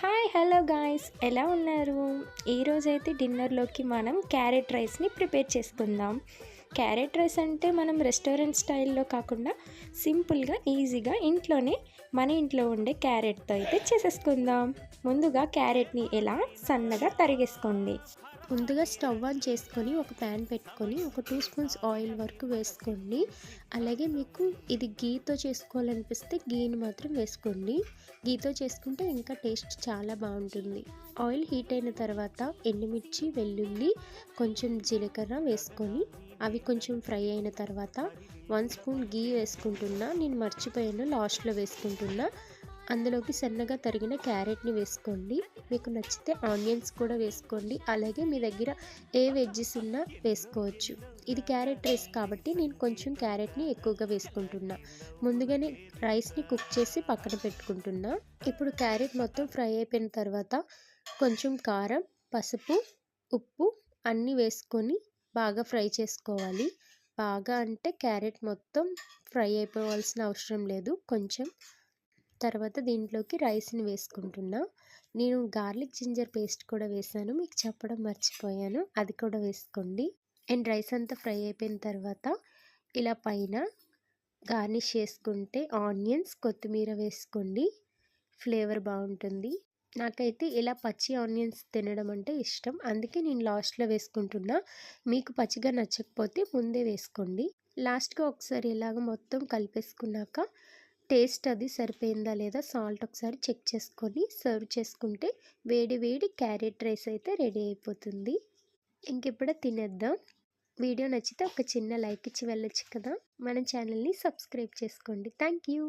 Hi hello guys, ఎలా ఉన్నారు? ఈరోజైతే డిన్నర్లోకి మనం క్యారెట్ రైస్ని ప్రిపేర్ చేసుకుందాం. క్యారెట్ రైస్ అంటే మనం రెస్టారెంట్ స్టైల్లో కాకుండా సింపుల్గా ఈజీగా ఇంట్లోనే మన ఇంట్లో ఉండే క్యారెట్తో అయితే చేసేసుకుందాం. ముందుగా క్యారెట్ని ఎలా సన్నగా తరిగేసుకోండి. ముందుగా స్టవ్ ఆన్ చేసుకొని ఒక ప్యాన్ పెట్టుకొని ఒక 2 స్పూన్స్ ఆయిల్ వరకు వేసుకోండి. అలాగే మీకు ఇది గీతో చేసుకోవాలనిపిస్తే గీని మాత్రం వేసుకోండి. గీతో చేసుకుంటే ఇంకా టేస్ట్ చాలా బాగుంటుంది. ఆయిల్ హీట్ అయిన తర్వాత ఎండుమిర్చి, వెల్లుల్లి, కొంచెం జీలకర్ర వేసుకొని అవి కొంచెం ఫ్రై అయిన తర్వాత 1 స్పూన్ గీ వేసుకుంటున్నా. నేను మర్చిపోయాను, లాస్ట్లో వేసుకుంటున్నా. అందులోకి సన్నగా తరిగిన క్యారెట్ని వేసుకోండి. మీకు నచ్చితే ఆనియన్స్ కూడా వేసుకోండి. అలాగే మీ దగ్గర ఏ వెజ్జెస్ ఉన్నా వేసుకోవచ్చు. ఇది క్యారెట్ రైస్ కాబట్టి నేను కొంచెం క్యారెట్ని ఎక్కువగా వేసుకుంటున్నా. ముందుగానే రైస్ని కుక్ చేసి పక్కన పెట్టుకుంటున్నా. ఇప్పుడు క్యారెట్ మొత్తం ఫ్రై అయిపోయిన తర్వాత కొంచెం కారం, పసుపు, ఉప్పు అన్నీ వేసుకొని బాగా ఫ్రై చేసుకోవాలి. బాగా అంటే క్యారెట్ మొత్తం ఫ్రై అయిపోవాల్సిన అవసరం లేదు. కొంచెం తర్వాత దీంట్లోకి రైస్ని వేసుకుంటున్నా. నేను గార్లిక్ జింజర్ పేస్ట్ కూడా వేసాను, మీకు చెప్పడం మర్చిపోయాను, అది కూడా వేసుకోండి. అండ్ రైస్ అంతా ఫ్రై అయిపోయిన తర్వాత ఇలా పైన గార్నిష్ చేసుకుంటే ఆనియన్స్, కొత్తిమీర వేసుకోండి. ఫ్లేవర్ బాగుంటుంది. నాకైతే ఇలా పచ్చి ఆనియన్స్ తినడం అంటే ఇష్టం, అందుకే నేను లాస్ట్లో వేసుకుంటున్నా. మీకు పచ్చిగా నచ్చకపోతే ముందే వేసుకోండి. లాస్ట్గా ఒకసారి ఇలాగ మొత్తం కలిపేసుకున్నాక టేస్ట్ అది సరిపోయిందా లేదా సాల్ట్ ఒకసారి చెక్ చేసుకొని సర్వ్ చేసుకుంటే వేడి వేడి క్యారెట్ రైస్ అయితే రెడీ అయిపోతుంది. ఇంకిప్పుడే తినేద్దాం. వీడియో నచ్చితే ఒక చిన్న లైక్ ఇచ్చి వెళ్ళొచ్చు కదా. మన ఛానల్ని సబ్స్క్రైబ్ చేసుకోండి. Thank you.